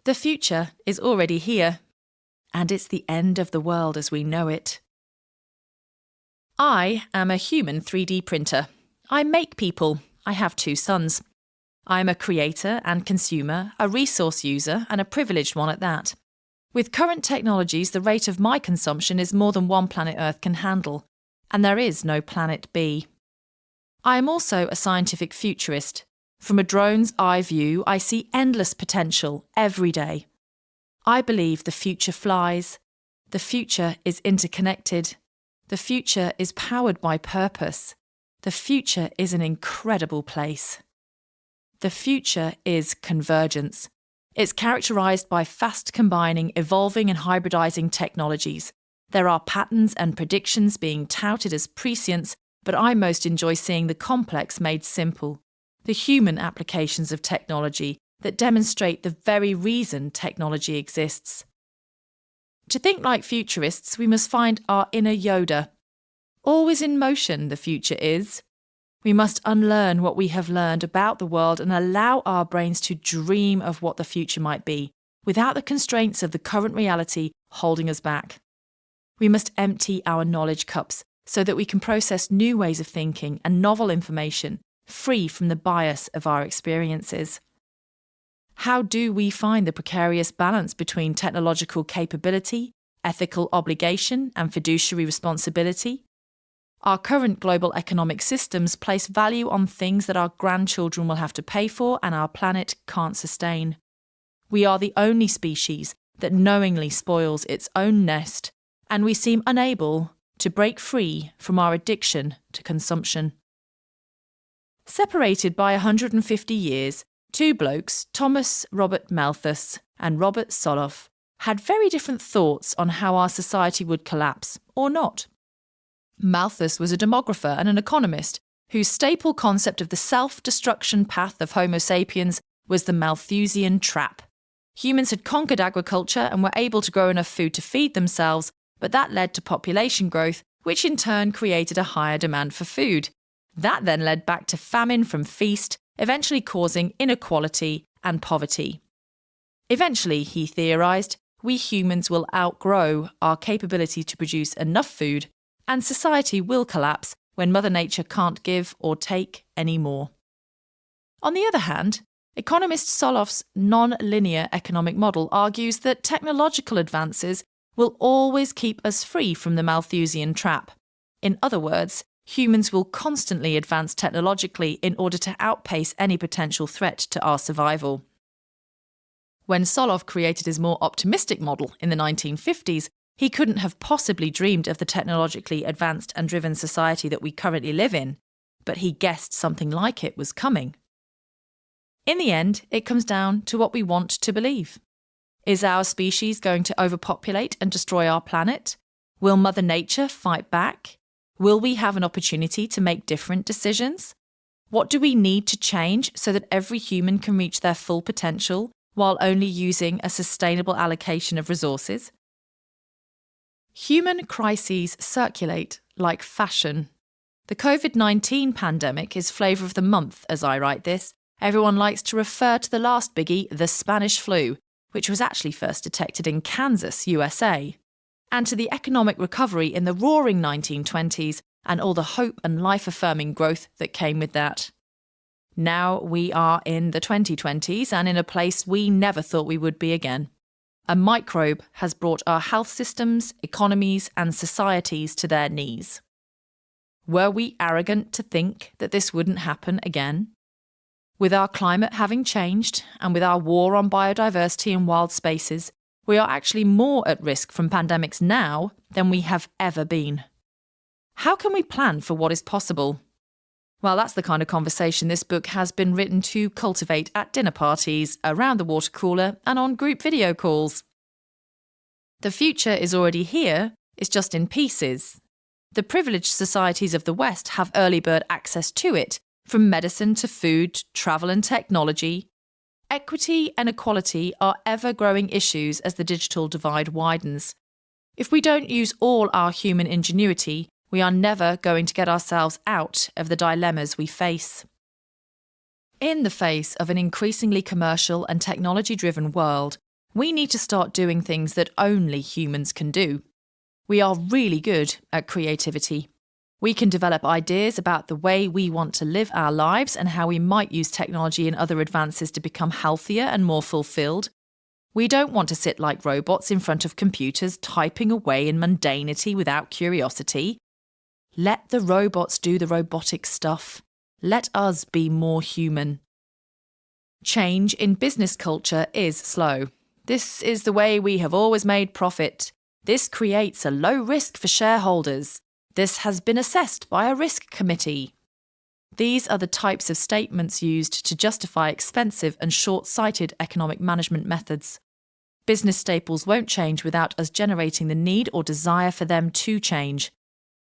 The future is already here, and it's the end of the world as we know it. I am a human 3D printer. I make people. I have 2 sons. I'm a creator and consumer, a resource user, and a privileged one at that. With current technologies, the rate of my consumption is more than one planet Earth can handle, and there is no planet B. I am also a scientific futurist. From a drone's eye view, I see endless potential every day. I believe the future flies. The future is interconnected. The future is powered by purpose. The future is an incredible place. The future is convergence. It's characterised by fast combining, evolving and hybridising technologies. There are patterns and predictions being touted as prescience, but I most enjoy seeing the complex made simple. The human applications of technology that demonstrate the very reason technology exists. To think like futurists, we must find our inner Yoda. Always in motion, the future is. We must unlearn what we have learned about the world and allow our brains to dream of what the future might be, without the constraints of the current reality holding us back. We must empty our knowledge cups so that we can process new ways of thinking and novel information, free from the bias of our experiences. How do we find the precarious balance between technological capability, ethical obligation, and fiduciary responsibility? Our current global economic systems place value on things that our grandchildren will have to pay for and our planet can't sustain. We are the only species that knowingly spoils its own nest, and we seem unable to break free from our addiction to consumption. Separated by 150 years, 2 blokes, Thomas Robert Malthus and Robert Soloff, had very different thoughts on how our society would collapse, or not. Malthus was a demographer and an economist whose staple concept of the self-destruction path of Homo sapiens was the Malthusian trap. Humans had conquered agriculture and were able to grow enough food to feed themselves, but that led to population growth, which in turn created a higher demand for food. That then led back to famine from feast, eventually causing inequality and poverty. Eventually, he theorised, we humans will outgrow our capability to produce enough food, and society will collapse when Mother Nature can't give or take any more. On the other hand, economist Soloff's non-linear economic model argues that technological advances will always keep us free from the Malthusian trap. In other words, humans will constantly advance technologically in order to outpace any potential threat to our survival. When Soloff created his more optimistic model in the 1950s, he couldn't have possibly dreamed of the technologically advanced and driven society that we currently live in, but he guessed something like it was coming. In the end, it comes down to what we want to believe. Is our species going to overpopulate and destroy our planet? Will Mother Nature fight back? Will we have an opportunity to make different decisions? What do we need to change so that every human can reach their full potential while only using a sustainable allocation of resources? Human crises circulate like fashion. The COVID-19 pandemic is flavour of the month as I write this. Everyone likes to refer to the last biggie, the Spanish flu, which was actually first detected in Kansas, USA, and to the economic recovery in the roaring 1920s and all the hope and life-affirming growth that came with that. Now we are in the 2020s and in a place we never thought we would be again. A microbe has brought our health systems, economies and societies to their knees. Were we arrogant to think that this wouldn't happen again? With our climate having changed, and with our war on biodiversity and wild spaces, we are actually more at risk from pandemics now than we have ever been. How can we plan for what is possible? Well, that's the kind of conversation this book has been written to cultivate at dinner parties, around the water cooler, and on group video calls. The future is already here, it's just in pieces. The privileged societies of the West have early bird access to it, from medicine to food, travel and technology. Equity and equality are ever-growing issues as the digital divide widens. If we don't use all our human ingenuity, we are never going to get ourselves out of the dilemmas we face. In the face of an increasingly commercial and technology-driven world, We need to start doing things that only humans can do. We are really good at creativity. We can develop ideas about the way we want to live our lives and how we might use technology and other advances to become healthier and more fulfilled. We don't want to sit like robots in front of computers typing away in mundanity without curiosity. Let the robots do the robotic stuff. Let us be more human. Change in business culture is slow. This is the way we have always made profit. This creates a low risk for shareholders. This has been assessed by a risk committee. These are the types of statements used to justify expensive and short-sighted economic management methods. Business staples won't change without us generating the need or desire for them to change.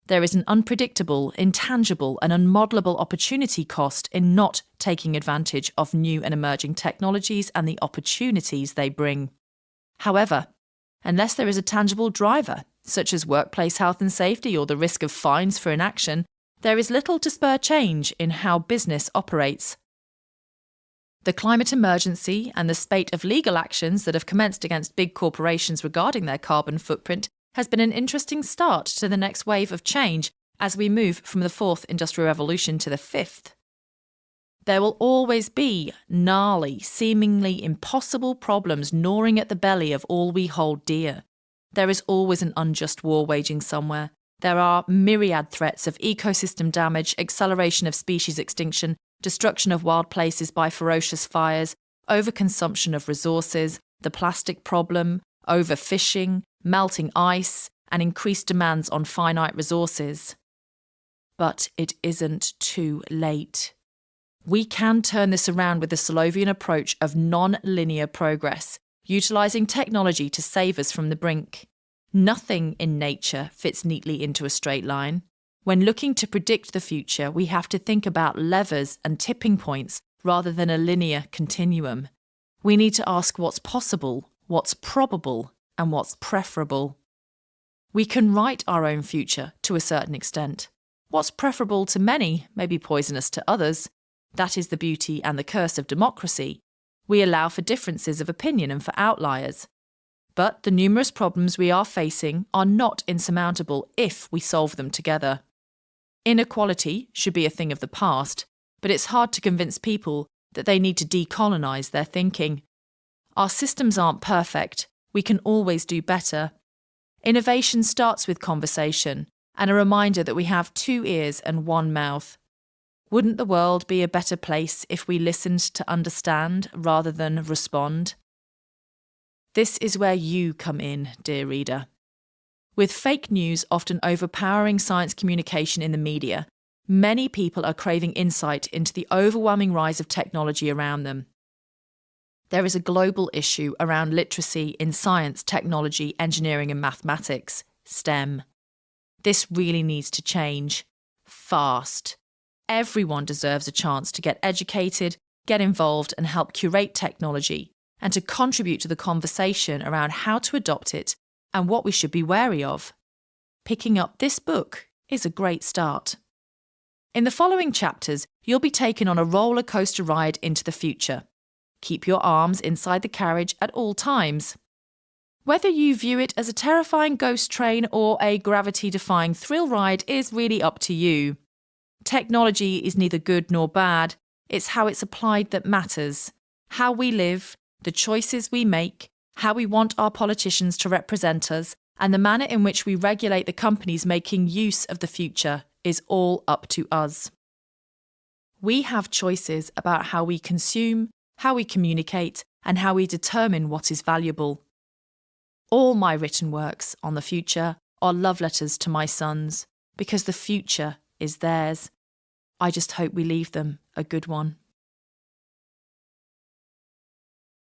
There is an unpredictable, intangible, and unmodelable opportunity cost in not taking advantage of new and emerging technologies and the opportunities they bring. However, unless there is a tangible driver, such as workplace health and safety or the risk of fines for inaction, there is little to spur change in how business operates. The climate emergency and the spate of legal actions that have commenced against big corporations regarding their carbon footprint has been an interesting start to the next wave of change as we move from the fourth industrial revolution to the fifth. There will always be gnarly, seemingly impossible problems gnawing at the belly of all we hold dear. There is always an unjust war waging somewhere. There are myriad threats of ecosystem damage, acceleration of species extinction, destruction of wild places by ferocious fires, overconsumption of resources, the plastic problem, overfishing, melting ice, and increased demands on finite resources. But it isn't too late. We can turn this around with the Solovian approach of non-linear progress, utilising technology to save us from the brink. Nothing in nature fits neatly into a straight line. When looking to predict the future, we have to think about levers and tipping points rather than a linear continuum. We need to ask what's possible, what's probable, and what's preferable. We can write our own future to a certain extent. What's preferable to many may be poisonous to others. That is the beauty and the curse of democracy. We allow for differences of opinion and for outliers. But the numerous problems we are facing are not insurmountable if we solve them together. Inequality should be a thing of the past, but it's hard to convince people that they need to decolonise their thinking. Our systems aren't perfect. We can always do better. Innovation starts with conversation and a reminder that we have 2 ears and 1 mouth. Wouldn't the world be a better place if we listened to understand rather than respond? This is where you come in, dear reader. With fake news often overpowering science communication in the media, many people are craving insight into the overwhelming rise of technology around them. There is a global issue around literacy in science, technology, engineering and mathematics, STEM. This really needs to change. Fast. Everyone deserves a chance to get educated, get involved and help curate technology, and to contribute to the conversation around how to adopt it and what we should be wary of. Picking up this book is a great start. In the following chapters, you'll be taken on a roller coaster ride into the future. Keep your arms inside the carriage at all times. Whether you view it as a terrifying ghost train or a gravity-defying thrill ride is really up to you. Technology is neither good nor bad. It's how it's applied that matters. How we live, the choices we make, how we want our politicians to represent us, and the manner in which we regulate the companies making use of the future is all up to us. We have choices about how we consume, how we communicate, and how we determine what is valuable. All my written works on the future are love letters to my sons, because the future is theirs. I just hope we leave them a good one.